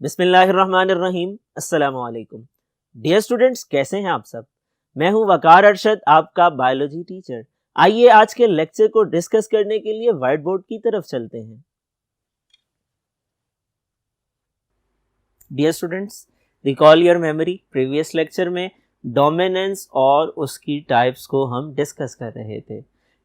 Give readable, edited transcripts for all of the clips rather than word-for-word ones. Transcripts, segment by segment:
बिस्मिल्लाहिर्रहमानिर्रहीम। अस्सलामु अलैकुम। डियर स्टूडेंट्स, कैसे हैं आप सब? मैं हूं वकार अरशद, आपका बायोलॉजी टीचर। आइए आज के लेक्चर को डिस्कस करने के लिए व्हाइट बोर्ड की तरफ चलते हैं। Dear students, recall your memory. Previous lecture में डोमिनेंस और उसकी टाइप्स को हम डिस्कस कर रहे थे।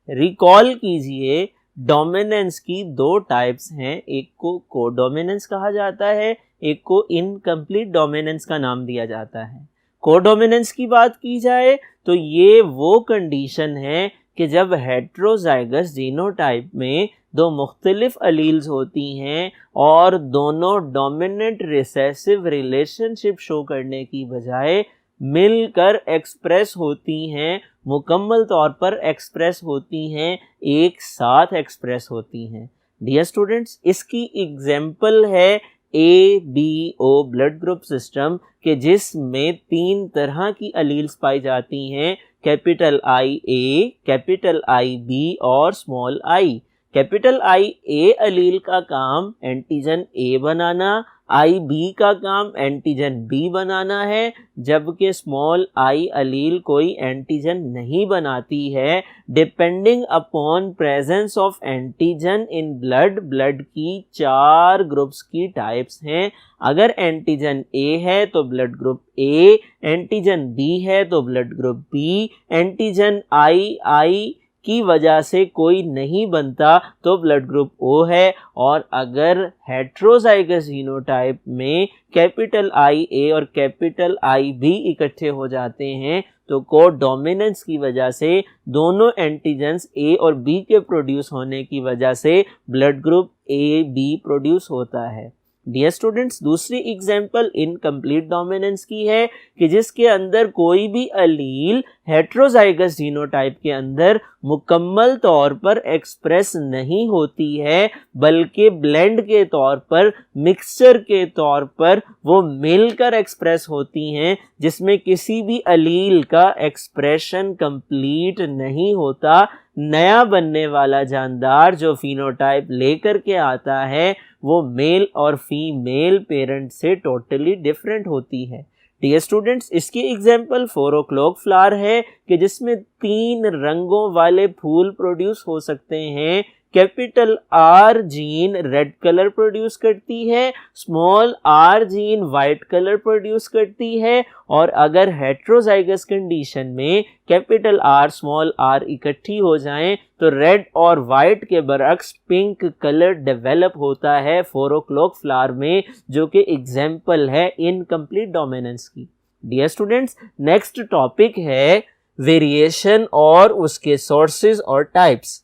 रिकॉल कीजिए, डोमिनेंस की दो टाइप्स हैं, एक को कोडोमिनेंस कहा जाता है, एक को इनकम्प्लीट डोमिनेंस का नाम दिया जाता है। कोडोमिनेंस की बात की जाए तो ये वो कंडीशन है कि जब हेट्रोजाइगस जीनोटाइप में दो मुख्तलिफ अलील्स होती हैं और दोनों डोमिनेंट रिसेसिव रिलेशनशिप शो करने की बजाय मिलकर एक्सप्रेस होती हैं, मुकम्मल तौर पर एक्सप्रेस होती हैं, एक साथ एक्सप्रेस होती हैं। डियर स्टूडेंट्स, इसकी एग्जाम्पल है ABO ब्लड ग्रुप सिस्टम के जिसमें तीन तरह की अलील्स पाई जाती हैं, कैपिटल IA, कैपिटल IB और स्मॉल I। कैपिटल IA अलील का काम एंटीजन A बनाना, IB का काम एंटीजन B बनाना है, जबकि स्मॉल I अलील कोई एंटीजन नहीं बनाती है। Depending upon presence of antigen in blood की चार ग्रुप्स की टाइप्स हैं। अगर एंटीजन A है तो blood group A, antigen B है तो blood group B, antigen I की वजह से कोई नहीं बनता तो ब्लड ग्रुप O है। और अगर हेट्रोजाइगस जीनोटाइप में कैपिटल IA और कैपिटल IB इकट्ठे हो जाते हैं तो कोडोमिनेंस की वजह से दोनों एंटीजेंस A और B के प्रोड्यूस होने की वजह से ब्लड ग्रुप AB प्रोड्यूस होता है। डियर स्टूडेंट्स, दूसरी एग्जाम्पल इनकम्प्लीट डोमिनेंस की है कि जिसके अंदर कोई भी अलील हेट्रोजाइगस जीनोटाइप के अंदर मुकम्मल तौर पर एक्सप्रेस नहीं होती है, बल्कि ब्लेंड के तौर पर, मिक्सचर के तौर पर वो मिलकर एक्सप्रेस होती हैं, जिसमें किसी भी अलील का एक्सप्रेशन कंप्लीट नहीं होता। नया बनने वाला जानदार जो फिनोटाइप लेकर के आता है वो मेल और फीमेल पेरेंट से टोटली डिफरेंट होती है। डियर स्टूडेंट्स, इसकी एग्जाम्पल 4 o'clock फ्लावर है कि जिसमें तीन रंगों वाले फूल प्रोड्यूस हो सकते हैं। Capital R gene red colour produce करती है, small r gene white colour produce करती है। और अगर हेट्रोजाइगस कंडीशन में कैपिटल R स्मॉल r इकट्ठी हो जाएं तो रेड और वाइट के बरअक्स पिंक कलर डेवलप होता है 4 o'clock फ्लावर में, जो कि एग्जाम्पल है इनकम्प्लीट डोमिनेंस की। डियर स्टूडेंट्स, नेक्स्ट टॉपिक है वेरिएशन और उसके सोर्सेज और टाइप्स।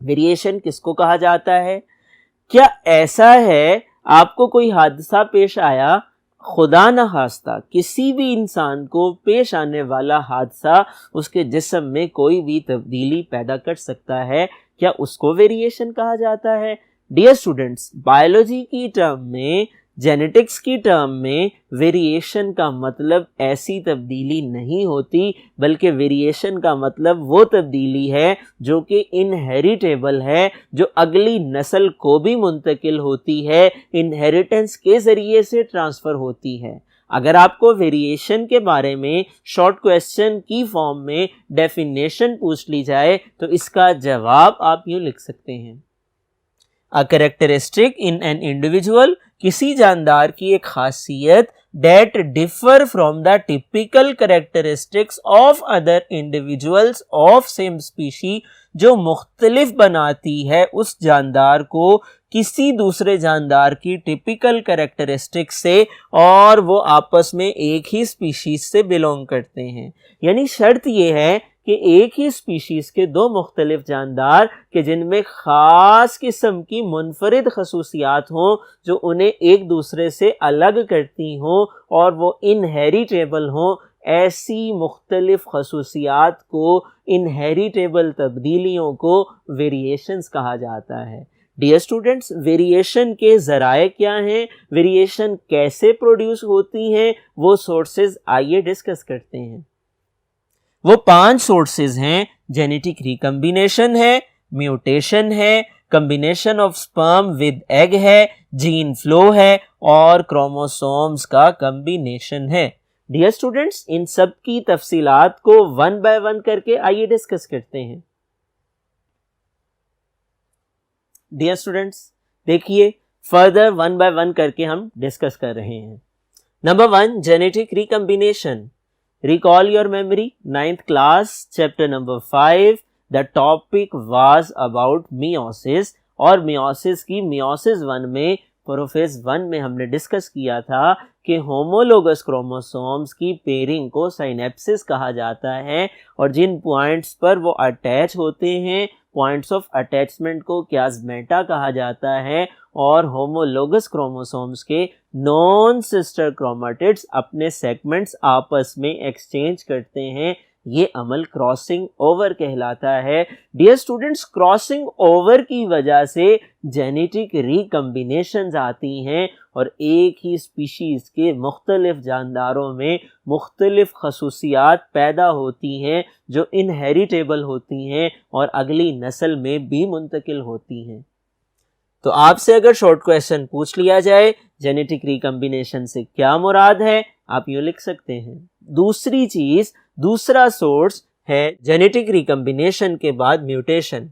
वेरिएशन किसको कहा जाता है? क्या ऐसा है आपको कोई हादसा पेश आया, खुदा न खास्ता किसी भी इंसान को पेश आने वाला हादसा उसके जिस्म में कोई भी तब्दीली पैदा कर सकता है, क्या उसको वेरिएशन कहा जाता है? डियर स्टूडेंट्स, बायोलॉजी की टर्म में, जेनेटिक्स की टर्म में वेरिएशन का मतलब ऐसी तब्दीली नहीं होती, बल्कि वेरिएशन का मतलब वो तब्दीली है जो कि इनहेरिटेबल है, जो अगली नस्ल को भी मुंतकिल होती है, इनहेरिटेंस के ज़रिए से ट्रांसफ़र होती है। अगर आपको वेरिएशन के बारे में शॉर्ट क्वेश्चन की फॉर्म में डेफिनेशन पूछ ली जाए तो इसका जवाब आप यूँ लिख सकते हैं, a characteristic in an individual, किसी जानदार की एक खासियत that differ from the typical characteristics of other individuals of same species, जो मुख्तलिफ बनाती है उस जानदार को किसी दूसरे जानदार की टिपिकल कैरेक्टरिस्टिक से, और वो आपस में एक ही स्पीशीज से बिलोंग करते हैं। यानी शर्त ये है कि एक ही स्पीशीज़ के दो मुख्तलिफ जानदार के जिनमें ख़ास किस्म की मुनफरिद खसूसियात हों जो उन्हें एक दूसरे से अलग करती हों और वो इनहेरिटेबल हों, ऐसी मुख्तलिफ खसूसियात को, इनहेरिटेबल तब्दीलियों को वेरिएशंस कहा जाता है। डियर स्टूडेंट्स, वेरिएशन के ज़राए क्या हैं, वेरिएशन कैसे प्रोड्यूस होती हैं, वो सोर्सेज आइए डिस्कस करते हैं। वो 5 सोर्सेज हैं। जेनेटिक रिकम्बिनेशन है, म्यूटेशन है, combination of sperm with egg है, जीन फ्लो है और क्रोमोसोम्स का कॉम्बिनेशन है। डियर स्टूडेंट्स, इन सब की तफसीलात को वन बाय वन करके आइए डिस्कस करते हैं। डियर स्टूडेंट्स, देखिए फर्दर वन बाय वन करके हम डिस्कस कर रहे हैं। Number 1, genetic recombination. Recall your memory, 9th class, chapter number 5, the topic was about meiosis और meiosis की meiosis 1 में प्रोफेज 1 में हमने डिस्कस किया था कि होमोलोगस क्रोमोसोम्स की पेयरिंग को साइनेप्सिस कहा जाता है और जिन पॉइंट्स पर वो अटैच होते हैं, पॉइंट्स ऑफ अटैचमेंट को क्याज़मेटा कहा जाता है और होमोलोगस क्रोमोसोम्स के नॉन सिस्टर क्रोमेटिड्स अपने सेगमेंट्स आपस में एक्सचेंज करते हैं। ये अमल क्रॉसिंग ओवर कहलाता है। डियर स्टूडेंट्स, क्रॉसिंग ओवर की वजह से जेनेटिक रिकम्बिनेशंस आती हैं और एक ही स्पीशीज के मुख्तलिफ जानदारों में मुख्तलिफ खसूसियात पैदा होती हैं जो इनहेरिटेबल होती हैं और अगली नस्ल में भी मुंतकिल होती हैं। तो आपसे अगर शॉर्ट क्वेश्चन पूछ लिया जाए जेनेटिक रिकम्बिनेशन से क्या मुराद है, आप यूँ लिख सकते हैं। दूसरी चीज, दूसरा सोर्स है जेनेटिक रिकम्बिनेशन के बाद mutation.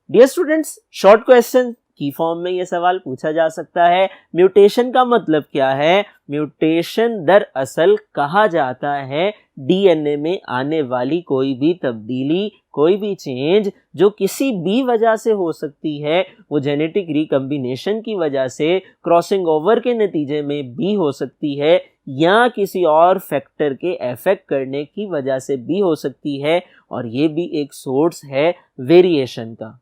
Dear students, short question की फॉर्म में यह सवाल पूछा जा सकता है, म्यूटेशन का मतलब क्या है? म्यूटेशन दरअसल कहा जाता है डीएनए में आने वाली कोई भी तब्दीली, कोई भी चेंज जो किसी भी वजह से हो सकती है, वो जेनेटिक रिकम्बिनेशन की वजह से क्रॉसिंग ओवर के नतीजे में भी हो सकती है या किसी और फैक्टर के इफेक्ट करने की वजह से भी हो सकती है और ये भी एक सोर्स है वेरिएशन का।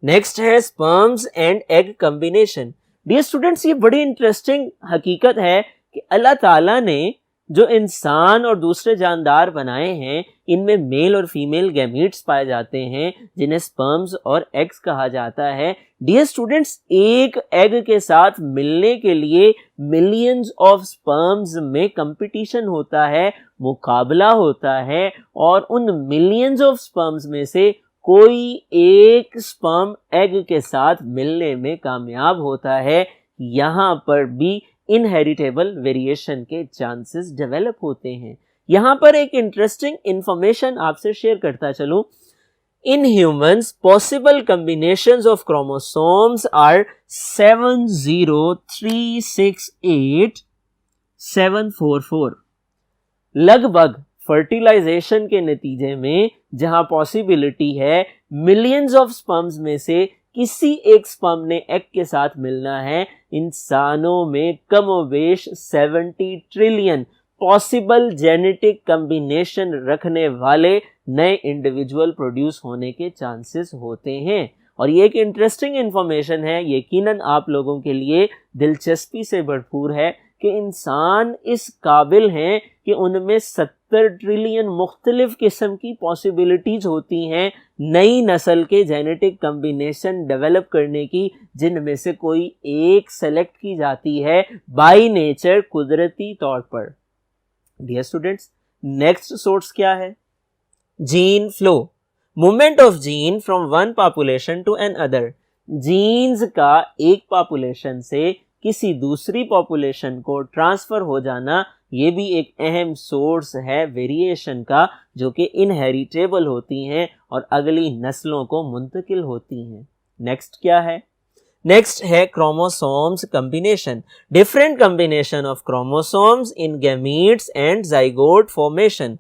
नेक्स्ट है sperms and egg combination. Dear students, ये बड़ी इंटरेस्टिंग हकीकत है कि अल्लाह ताला ने जो इंसान और दूसरे जानदार बनाए हैं, इनमें मेल और फीमेल गैमीट्स पाए जाते हैं जिन्हें स्पर्म्स और एग्स कहा जाता है। डियर स्टूडेंट्स, एक एग के साथ मिलने के लिए मिलियंस ऑफ स्पर्म्स में कंपटीशन होता है, मुकाबला होता है और उन मिलियंस ऑफ स्पर्म्स में से कोई एक स्पर्म एग के साथ मिलने में कामयाब होता है। यहाँ पर भी इनहेरिटेबल वेरिएशन के चांसेस डेवलप होते हैं। यहाँ पर एक इंटरेस्टिंग इंफॉर्मेशन आपसे शेयर करता चलूं। In humans, possible combinations of chromosomes are 70368,744। लगभग फर्टिलाइजेशन के नतीजे में जहां पॉसिबिलिटी है मिलियंस ऑफ स्पर्म्स में से किसी एक स्पर्म ने एग के साथ मिलना है, इंसानों में कमोबेश 70 ट्रिलियन पॉसिबल जेनेटिक कॉम्बिनेशन रखने वाले नए इंडिविजुअल प्रोड्यूस होने के चांसेस होते हैं। और ये एक इंटरेस्टिंग इंफॉर्मेशन है, यकीनन आप लोगों के लिए दिलचस्पी से भरपूर है कि इंसान इस काबिल हैं कि उनमें 70 ट्रिलियन मुख्तलिफ किस्म की पॉसिबिलिटीज होती हैं नई नस्ल के जेनेटिक कॉम्बिनेशन डेवलप करने की, जिनमें से कोई एक सेलेक्ट की जाती है बाय नेचर, कुदरती तौर पर। डियर स्टूडेंट्स, नेक्स्ट सोर्स क्या है? Gene flow, movement of gene from one population to another. Genes का एक पॉपुलेशन से किसी दूसरी पॉपुलेशन को ट्रांसफर हो जाना, ये भी एक अहम सोर्स है वेरिएशन का, जो कि इनहेरिटेबल होती हैं और अगली नस्लों को मुंतकिल होती हैं। नेक्स्ट क्या है? नेक्स्ट है chromosomes combination, different combination of chromosomes in gametes and zygote formation.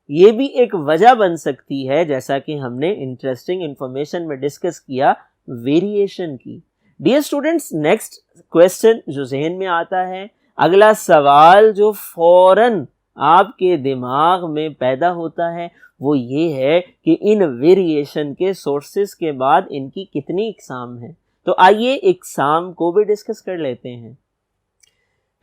ये भी एक वजह बन सकती है, जैसा कि हमने इंटरेस्टिंग इंफॉर्मेशन में डिस्कस किया, वेरिएशन की। डियर स्टूडेंट्स, नेक्स्ट क्वेश्चन जो जहन में आता है, अगला सवाल जो फौरन आपके दिमाग में पैदा होता है, वो ये है कि इन वेरिएशन के सोर्सेस के बाद इनकी कितनी इकसाम है। तो आइए इकसाम को भी डिस्कस कर लेते हैं।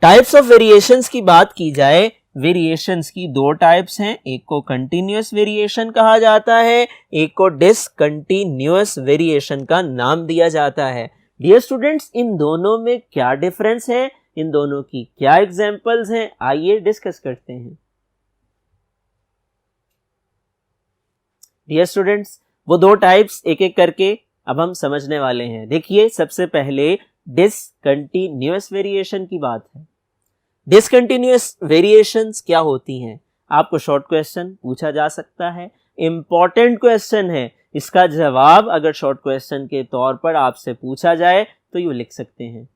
टाइप्स ऑफ वेरिएशंस की बात की जाए, वेरिएशंस की दो टाइप्स हैं, एक को कंटिन्यूअस वेरिएशन कहा जाता है, एक को डिसकंटिन्यूअस वेरिएशन का नाम दिया जाता है। डियर स्टूडेंट्स, इन दोनों में क्या डिफरेंस है, इन दोनों की क्या एग्जांपल्स हैं, आइए डिस्कस करते हैं। डियर स्टूडेंट्स, वो दो टाइप्स एक एक करके अब हम समझने वाले हैं। देखिए, सबसे पहले डिसकंटिन्यूअस वेरिएशन की बात है। डिसकंटिन्यूअस वेरिएशंस क्या होती हैं? आपको शॉर्ट क्वेश्चन पूछा जा सकता है, इंपॉर्टेंट क्वेश्चन है, इसका जवाब अगर शॉर्ट क्वेश्चन के तौर पर आपसे पूछा जाए तो यू लिख सकते हैं,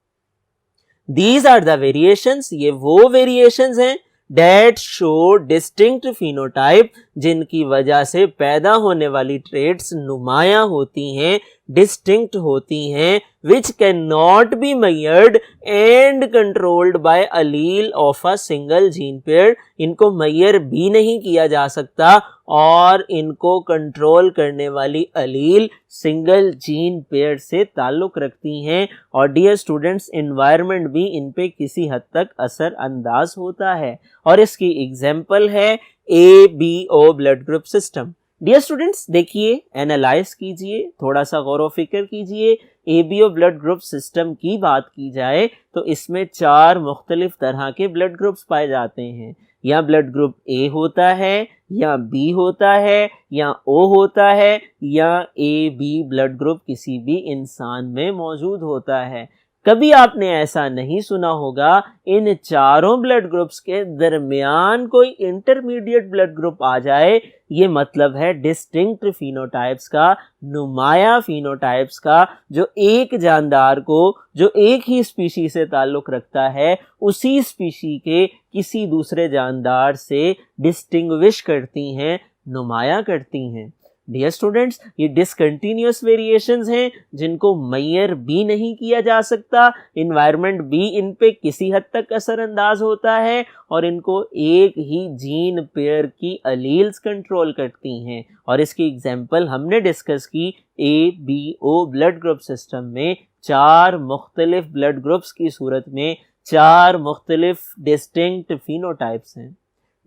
दीज आर द वेरिएशंस, ये वो वेरिएशंस हैं डेट शो डिस्टिंक्ट फिनोटाइप, जिनकी वजह से पैदा होने वाली ट्रेड्स नुमाया होती हैं, डिस्टिंक्ट होती हैं, which cannot be measured and controlled by allele of a single gene pair, इनको मैयर भी नहीं किया जा सकता और इनको कंट्रोल करने वाली अलील सिंगल जीन पेयर से ताल्लुक रखती हैं। और डियर स्टूडेंट्स, एनवायरनमेंट भी इन पे किसी हद तक असर अंदाज होता है और इसकी एग्जाम्पल है ABO blood group system. Dear students, देखिए, एनालाइज कीजिए, थोड़ा सा गौर व फिक्र कीजिए। ABO ब्लड ग्रुप सिस्टम की बात की जाए तो इसमें 4 मुख्तलिफ तरह के ब्लड ग्रुप्स पाए जाते हैं। या ब्लड ग्रुप A होता है, या B होता है, या O होता है, या AB ब्लड ग्रुप किसी भी इंसान में मौजूद होता है। कभी आपने ऐसा नहीं सुना होगा इन चारों ब्लड ग्रुप्स के दरमियान कोई इंटरमीडिएट ब्लड ग्रुप आ जाए। ये मतलब है डिस्टिंक्ट फिनोटाइप्स का, नुमाया फिनोटाइप्स का, जो एक जानदार को, जो एक ही स्पीशी से ताल्लुक रखता है, उसी स्पीशी के किसी दूसरे जानदार से डिस्टिंग्विश करती हैं, नुमाया करती हैं। डियर स्टूडेंट्स, ये डिसकंटिन्यूअस वेरिएशंस हैं जिनको मैयर भी नहीं किया जा सकता, इन्वायरमेंट भी इन पे किसी हद तक असरअंदाज होता है और इनको एक ही जीन पेयर की अलील्स कंट्रोल करती हैं। और इसकी एग्जांपल हमने डिस्कस की ABO ब्लड ग्रुप सिस्टम में 4 मुख्तलिफ ब्लड ग्रुप्स की सूरत में 4 मुख्तलिफ डिस्टिंक्ट फिनोटाइप्स हैं।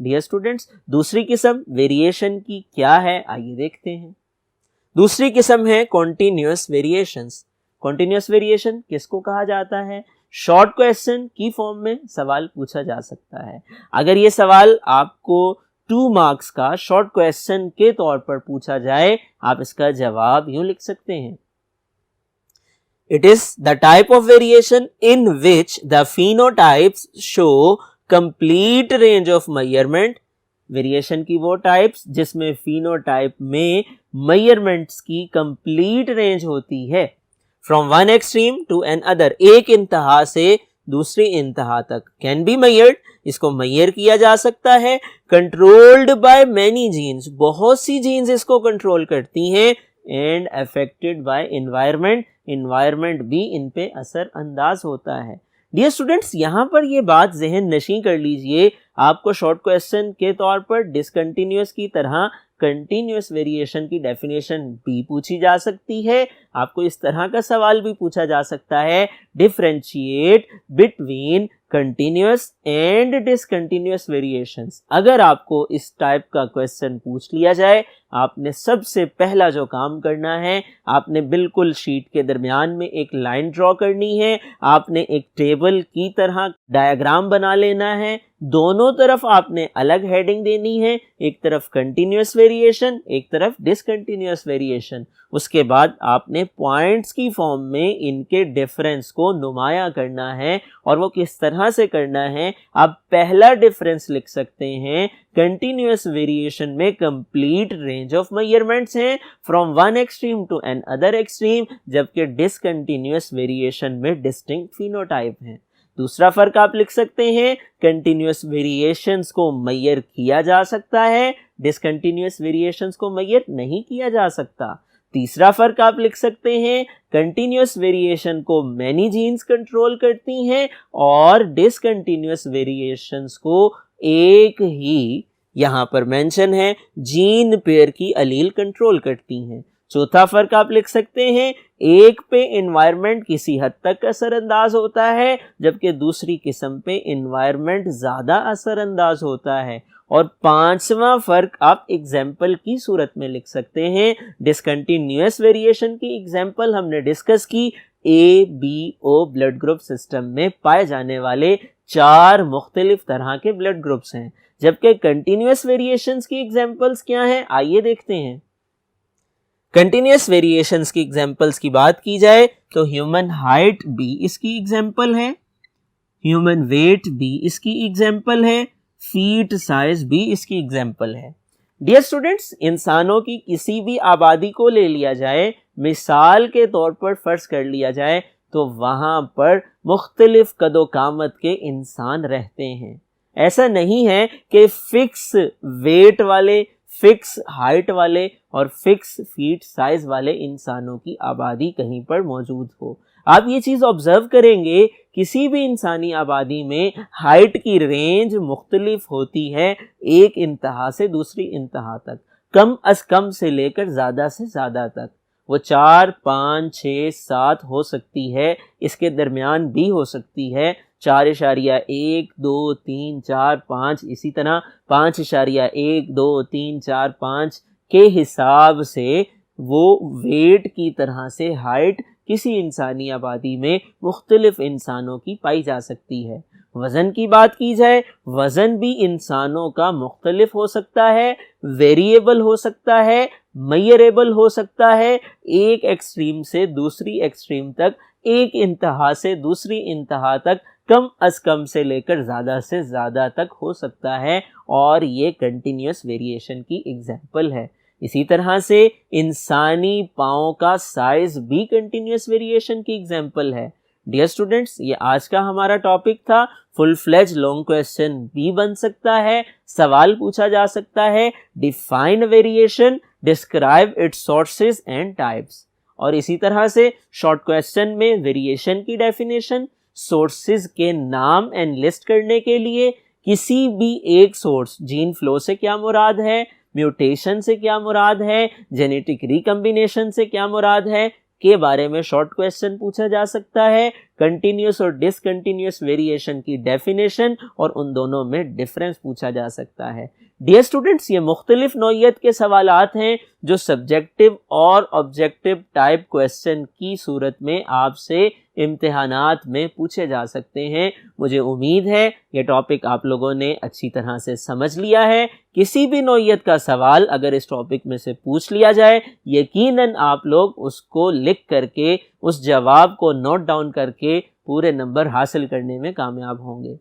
डियर स्टूडेंट्स, दूसरी किस्म वेरिएशन की क्या है, आइए देखते हैं। दूसरी किस्म है कॉन्टिन्यूअस वेरिएशंस। कॉन्टिन्यूअस वेरिएशन किसको कहा जाता है? शॉर्ट क्वेश्चन की फॉर्म में सवाल पूछा जा सकता है। अगर ये सवाल आपको 2 मार्क्स का शॉर्ट क्वेश्चन के तौर पर पूछा जाए, आप इसका जवाब यूं लिख सकते हैं, it is the type of variation in which the phenotypes show complete range of measurement. Variation की वो टाइप्स जिसमें फिनोटाइप में मेजरमेंट्स की कंप्लीट रेंज होती है, from one extreme to another, एक इंतहा से दूसरी इंतहा तक, कैन बी मेजर्ड, इसको मेजर किया जा सकता है, कंट्रोल्ड बाय मेनी जीन्स, बहुत सी जीन्स इसको कंट्रोल करती हैं, and affected by environment, environment भी इन पे असर अंदाज होता है। डियर स्टूडेंट्स, यहाँ पर ये बात जहन नशीं कर लीजिए, आपको शॉर्ट क्वेश्चन के तौर पर डिसकंटिन्यूअस की तरह कंटिन्यूअस वेरिएशन की डेफिनेशन भी पूछी जा सकती है। आपको इस तरह का सवाल भी पूछा जा सकता है, differentiate between continuous and discontinuous variations. अगर आपको इस टाइप का क्वेश्चन पूछ लिया जाए, आपने सबसे पहला जो काम करना है, आपने बिल्कुल शीट के दरमियान में एक लाइन ड्रॉ करनी है, आपने एक टेबल की तरह डायग्राम बना लेना है, दोनों तरफ आपने अलग हेडिंग देनी है, एक तरफ कंटिन्यूअस वेरिएशन, एक तरफ डिसकंटिन्यूअस वेरिएशन। उसके बाद आपने पॉइंट्स की फॉर्म में इनके डिफरेंस को नुमाया करना है, और वो किस तरह से करना है, आप पहला डिफरेंस लिख सकते हैं, कंटिन्यूअस वेरिएशन में कंप्लीट रेंज ऑफ मेजरमेंट्स हैं from one extreme to another extreme, जबकि डिसकंटिन्यूअस वेरिएशन में डिस्टिंक्ट फिनोटाइप हैं। दूसरा फर्क आप लिख सकते हैं, कंटिन्यूअस वेरिएशंस को मेजर किया जा सकता है, डिसकंटिन्यूअस वेरिएशंस को मेजर नहीं किया जा सकता। तीसरा फर्क आप लिख सकते हैं, कंटिन्यूअस वेरिएशन को मैनी जीन्स कंट्रोल करती हैं और डिसकंटिन्यूअस वेरिएशंस को एक ही, यहां पर मेंशन है, जीन पेयर की अलील कंट्रोल करती हैं। चौथा फर्क आप लिख सकते हैं, एक पे एनवायरनमेंट किसी हद तक असरअंदाज होता है, जबकि दूसरी किस्म पे एनवायरनमेंट ज्यादा असरअंदाज होता है। और पांचवा फर्क आप एग्जाम्पल की सूरत में लिख सकते हैं, डिसकंटिन्यूअस वेरिएशन की एग्जाम्पल हमने डिस्कस की, ABO ब्लड ग्रुप सिस्टम में पाए जाने वाले 4 मुख्तलिफ तरह के ब्लड ग्रुप्स हैं, जबकि कंटिन्यूअस वेरिएशंस की एग्जाम्पल्स क्या हैं, आइए देखते हैं। कंटिन्यूस वेरिएशंस की एग्जांपल्स की बात की जाए तो ह्यूमन हाइट भी इसकी एग्जांपल है, ह्यूमन वेट भी इसकी एग्जांपल है, फीट साइज भी इसकी एग्जांपल है। डियर स्टूडेंट्स, इंसानों की किसी भी आबादी को ले लिया जाए, मिसाल के तौर पर फर्ज कर लिया जाए तो वहां पर मुख्तलिफ कदो कामत के इंसान रहते हैं। ऐसा नहीं है कि फिक्स वेट वाले, फिक्स हाइट वाले और फिक्स फीट साइज वाले इंसानों की आबादी कहीं पर मौजूद हो। आप ये चीज़ ऑब्जर्व करेंगे, किसी भी इंसानी आबादी में हाइट की रेंज मुख्तलिफ होती है, एक इंतहा से दूसरी इंतहा तक, कम अज कम से लेकर ज़्यादा से ज़्यादा तक। वो 4, 5, 6, 7 हो सकती है, इसके दरमियान भी हो सकती है, 4.1, 2, 3, 4, 5, इसी तरह 5.1, 2, 3, 4, 5 के हिसाब से वो वेट की तरह से हाइट किसी इंसानी आबादी में मुख्तलिफ इंसानों की पाई जा सकती है। वज़न की बात की जाए, वज़न भी इंसानों का मुख्तलिफ हो सकता है, वेरिएबल हो सकता है, मेजरेबल हो सकता है, एक एक्सट्रीम से दूसरी एक्सट्रीम तक, एक इंतहा से दूसरी इंतहा तक, कम अज कम से लेकर ज़्यादा से ज़्यादा तक हो सकता है, और ये कंटिन्यूस वेरिएशन की एग्जाम्पल है। इसी तरह से इंसानी पाँव का साइज भी कंटिन्यूस वेरिएशन की एग्जाम्पल है। डियर स्टूडेंट्स, ये आज का हमारा टॉपिक था। फुल फ्लेज लॉन्ग क्वेश्चन भी बन सकता है, सवाल पूछा जा सकता है, define variation, describe it's sources and types. और इसी तरह से शॉर्ट क्वेश्चन में वेरिएशन की डेफिनेशन, सोर्सेज के नाम एंड लिस्ट करने के लिए, किसी भी एक सोर्स, जीन फ्लो से क्या मुराद है, म्यूटेशन से क्या मुराद है, जेनेटिक रिकम्बिनेशन से क्या मुराद है, के बारे में शॉर्ट क्वेश्चन पूछा जा सकता है। कंटिन्यूस और डिसकंटिन्यूस वेरिएशन की डेफिनेशन और उन दोनों में डिफरेंस पूछा जा सकता है। डियर स्टूडेंट्स, ये मुख्तलिफ नौइयत के सवालात हैं जो सब्जेक्टिव और ऑब्जेक्टिव टाइप क्वेश्चन की सूरत में आपसे इम्तिहानात में पूछे जा सकते हैं। मुझे उम्मीद है ये टॉपिक आप लोगों ने अच्छी तरह से समझ लिया है। किसी भी नौइयत का सवाल अगर इस टॉपिक में से पूछ लिया जाए, यकीनन आप लोग उसको लिख करके, उस जवाब को नोट डाउन करके पूरे नंबर हासिल करने में कामयाब होंगे।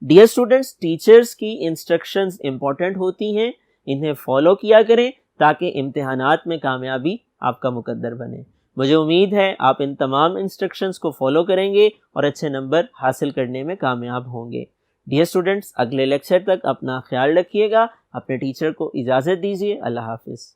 डियर स्टूडेंट्स, टीचर्स की इंस्ट्रक्शंस इंपॉर्टेंट होती हैं, इन्हें फॉलो किया करें ताकि इम्तिहानात में कामयाबी आपका मुकद्दर बने। मुझे उम्मीद है आप इन तमाम इंस्ट्रक्शंस को फॉलो करेंगे और अच्छे नंबर हासिल करने में कामयाब होंगे। डियर स्टूडेंट्स, अगले लेक्चर तक अपना ख्याल रखिएगा। अपने टीचर को इजाज़त दीजिए। अल्लाह हाफिज़।